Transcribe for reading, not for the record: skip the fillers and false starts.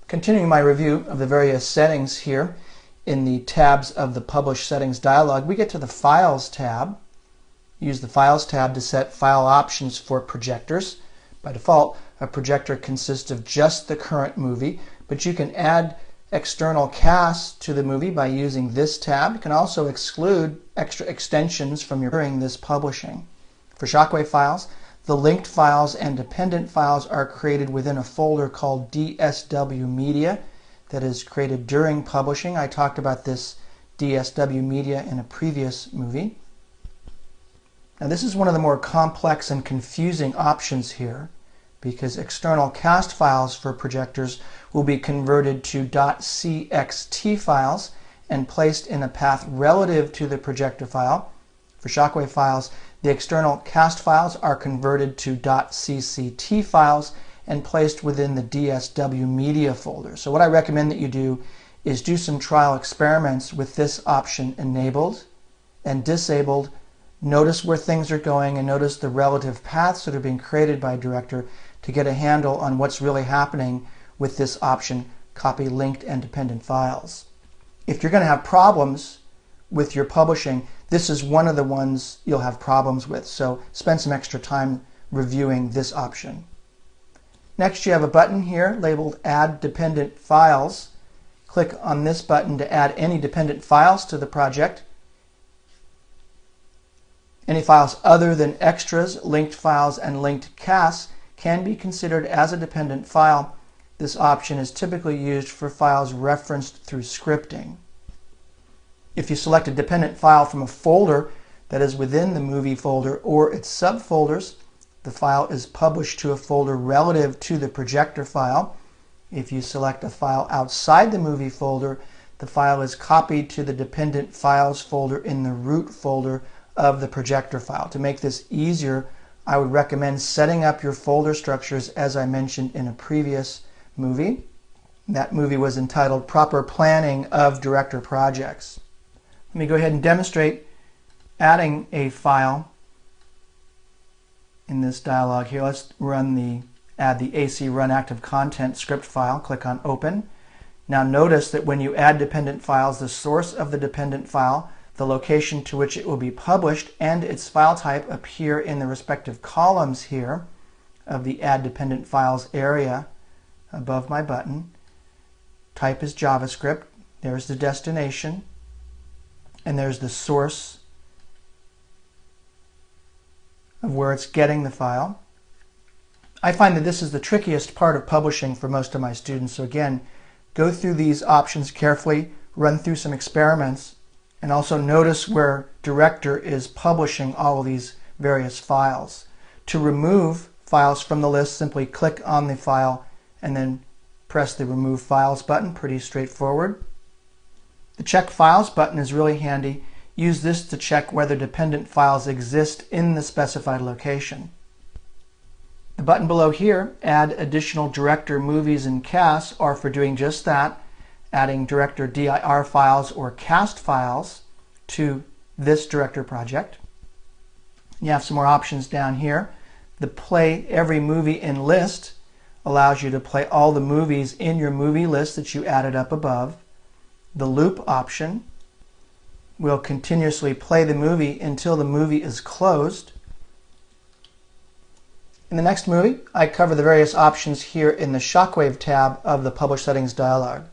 Continuing my review of the various settings here in the tabs of the Publish Settings dialog, we get to the Files tab. Use the Files tab to set file options for projectors. By default, a projector consists of just the current movie, but you can add external casts to the movie by using this tab. You can also exclude extra extensions from during this publishing. For Shockwave files, the linked files and dependent files are created within a folder called DSW Media that is created during publishing. I talked about this DSW Media in a previous movie. Now this is one of the more complex and confusing options here, because external cast files for projectors will be converted to .cxt files and placed in a path relative to the projector file. For Shockwave files, the external cast files are converted to .cct files and placed within the DSW Media folder. So what I recommend that you do is do some trial experiments with this option enabled and disabled. Notice where things are going and notice the relative paths that are being created by Director to get a handle on what's really happening with this option, copy linked and dependent files. If you're going to have problems with your publishing, this is one of the ones you'll have problems with, so spend some extra time reviewing this option. Next, you have a button here labeled Add Dependent Files. Click on this button to add any dependent files to the project. Any files other than extras, linked files, and linked casts can be considered as a dependent file. This option is typically used for files referenced through scripting. If you select a dependent file from a folder that is within the movie folder or its subfolders, the file is published to a folder relative to the projector file. If you select a file outside the movie folder, the file is copied to the dependent files folder in the root folder of the projector file. To make this easier, I would recommend setting up your folder structures as I mentioned in a previous movie. That movie was entitled Proper Planning of Director Projects. Let me go ahead and demonstrate adding a file in this dialog here. Let's add the AC Run Active Content script file. Click on Open. Now notice that when you add dependent files, the source of the dependent file, the location to which it will be published, and its file type appear in the respective columns here of the Add Dependent Files area above my button. Type is JavaScript. There's the destination. And there's the source of where it's getting the file. I find that this is the trickiest part of publishing for most of my students. So again, go through these options carefully, run through some experiments, and also notice where Director is publishing all of these various files. To remove files from the list, simply click on the file and then press the Remove Files button. Pretty straightforward. The Check Files button is really handy. Use this to check whether dependent files exist in the specified location. The button below here, Add Additional Director Movies and Casts, are for doing just that, adding Director DIR files or cast files to this Director project. You have some more options down here. The Play Every Movie in List allows you to play all the movies in your movie list that you added up above. The Loop option will continuously play the movie until the movie is closed. In the next movie, I cover the various options here in the Shockwave tab of the Publish Settings dialog.